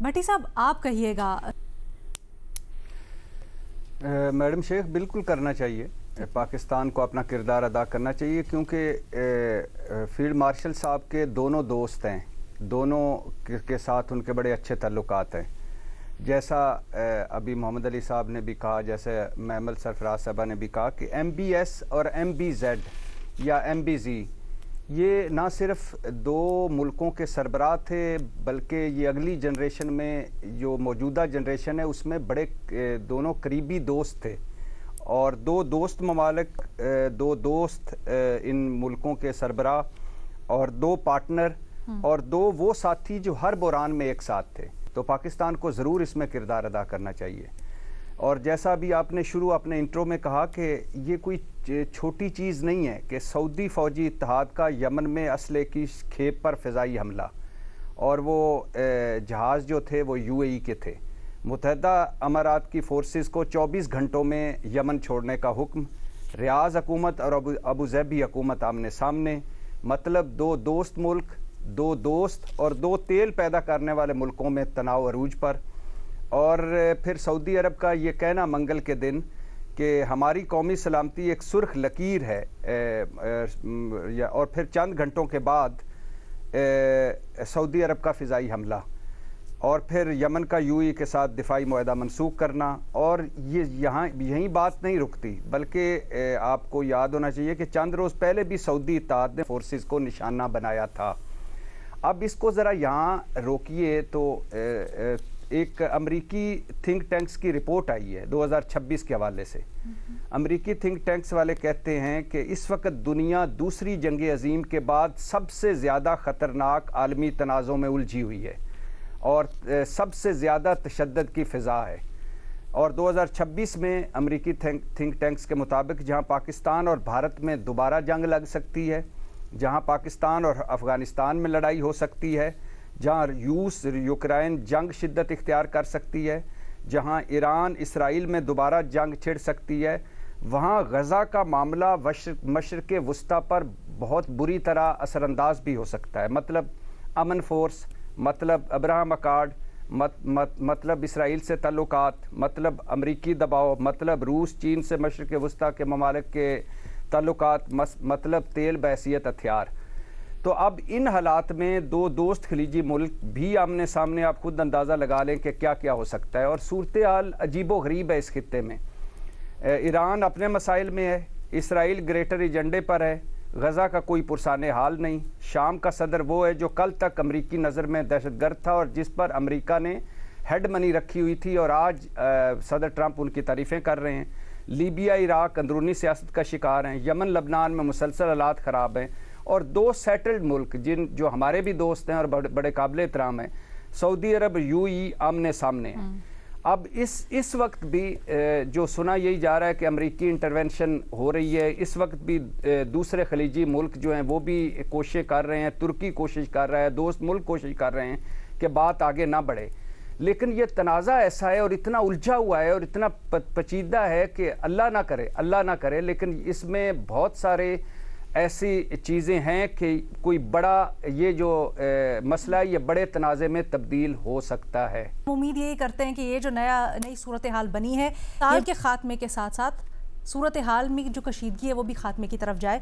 بھٹی صاحب آپ کہیے گا۔ میڈم شیخ بالکل کرنا چاہیے، پاکستان کو اپنا کردار ادا کرنا چاہیے، کیونکہ فیلڈ مارشل صاحب کے دونوں دوست ہیں، دونوں کے ساتھ ان کے بڑے اچھے تعلقات ہیں۔ جیسا ابھی محمد علی صاحب نے بھی کہا، جیسے میمل سرفراز صاحبہ نے بھی کہا کہ ایم بی ایس اور ایم بی زیڈ یا ایم بی زی یہ نہ صرف دو ملکوں کے سربراہ تھے، بلکہ یہ اگلی جنریشن میں جو موجودہ جنریشن ہے اس میں بڑے دونوں قریبی دوست تھے، اور دو دوست ممالک، دو دوست ان ملکوں کے سربراہ، اور دو پارٹنر، اور دو وہ ساتھی جو ہر بحران میں ایک ساتھ تھے۔ تو پاکستان کو ضرور اس میں کردار ادا کرنا چاہیے۔ اور جیسا بھی آپ نے شروع اپنے انٹرو میں کہا کہ یہ کوئی چھوٹی چیز نہیں ہے کہ سعودی فوجی اتحاد کا یمن میں اسلحے کی کھیپ پر فضائی حملہ، اور وہ جہاز جو تھے وہ یو اے ای کے تھے۔ متحدہ امارات کی فورسز کو 24 گھنٹوں میں یمن چھوڑنے کا حکم، ریاض حکومت اور ابو ظہبی حکومت آمنے سامنے، مطلب دو دوست ملک، دو دوست اور دو تیل پیدا کرنے والے ملکوں میں تناؤ عروج پر۔ اور پھر سعودی عرب کا یہ کہنا منگل کے دن کہ ہماری قومی سلامتی ایک سرخ لکیر ہے، اور پھر چند گھنٹوں کے بعد سعودی عرب کا فضائی حملہ، اور پھر یمن کا یو اے کے ساتھ دفاعی معاہدہ منسوخ کرنا۔ اور یہ یہیں بات نہیں رکتی، بلکہ آپ کو یاد ہونا چاہیے کہ چند روز پہلے بھی سعودی اتحاد نے فورسز کو نشانہ بنایا تھا۔ اب اس کو ذرا یہاں روکیے تو ایک امریکی تھنک ٹینکس کی رپورٹ آئی ہے 2026 کے حوالے سے۔ امریکی تھنک ٹینکس والے کہتے ہیں کہ اس وقت دنیا دوسری جنگ عظیم کے بعد سب سے زیادہ خطرناک عالمی تنازعوں میں الجھی ہوئی ہے، اور سب سے زیادہ تشدد کی فضا ہے۔ اور 2026 میں امریکی تھنک ٹینکس کے مطابق جہاں پاکستان اور بھارت میں دوبارہ جنگ لگ سکتی ہے، جہاں پاکستان اور افغانستان میں لڑائی ہو سکتی ہے، جہاں روس یوکرائن جنگ شدت اختیار کر سکتی ہے، جہاں ایران اسرائیل میں دوبارہ جنگ چھڑ سکتی ہے، وہاں غزہ کا معاملہ مشرق وسطیٰ پر بہت بری طرح اثر انداز بھی ہو سکتا ہے۔ مطلب امن فورس، مطلب ابراہم اکارڈ، مطلب اسرائیل سے تعلقات، مطلب امریکی دباؤ، مطلب روس چین سے مشرق وسطیٰ کے ممالک کے تعلقات، مطلب تیل بحیثیت ہتھیار۔ تو اب ان حالات میں دو دوست خلیجی ملک بھی آمنے سامنے، آپ خود اندازہ لگا لیں کہ کیا کیا ہو سکتا ہے۔ اور صورتحال عجیب و غریب ہے اس خطے میں۔ ایران اپنے مسائل میں ہے، اسرائیل گریٹر ایجنڈے پر ہے، غزہ کا کوئی پرسان حال نہیں، شام کا صدر وہ ہے جو کل تک امریکی نظر میں دہشت گرد تھا اور جس پر امریکہ نے ہیڈ منی رکھی ہوئی تھی، اور آج صدر ٹرمپ ان کی تعریفیں کر رہے ہیں۔ لیبیا عراق اندرونی سیاست کا شکار ہیں، یمن لبنان میں مسلسل حالات خراب ہیں، اور دو سیٹلڈ ملک جو ہمارے بھی دوست ہیں اور بڑے قابل احترام ہیں، سعودی عرب یو اے آمنے سامنے ہیں۔ اب اس وقت بھی جو سنا یہی جا رہا ہے کہ امریکی انٹرونشن ہو رہی ہے، اس وقت بھی دوسرے خلیجی ملک جو ہیں وہ بھی کوششیں کر رہے ہیں، ترکی کوشش کر رہا ہے، دوست ملک کوشش کر رہے ہیں کہ بات آگے نہ بڑھے۔ لیکن یہ تنازع ایسا ہے اور اتنا الجھا ہوا ہے اور اتنا پیچیدہ ہے کہ اللہ نہ کرے، لیکن اس میں بہت سارے ایسی چیزیں ہیں کہ کوئی بڑا یہ جو مسئلہ ہے یہ بڑے تنازع میں تبدیل ہو سکتا ہے۔ امید یہی کرتے ہیں کہ یہ جو نئی صورتحال بنی ہے، سال کے خاتمے کے ساتھ ساتھ صورتحال میں جو کشیدگی ہے وہ بھی خاتمے کی طرف جائے۔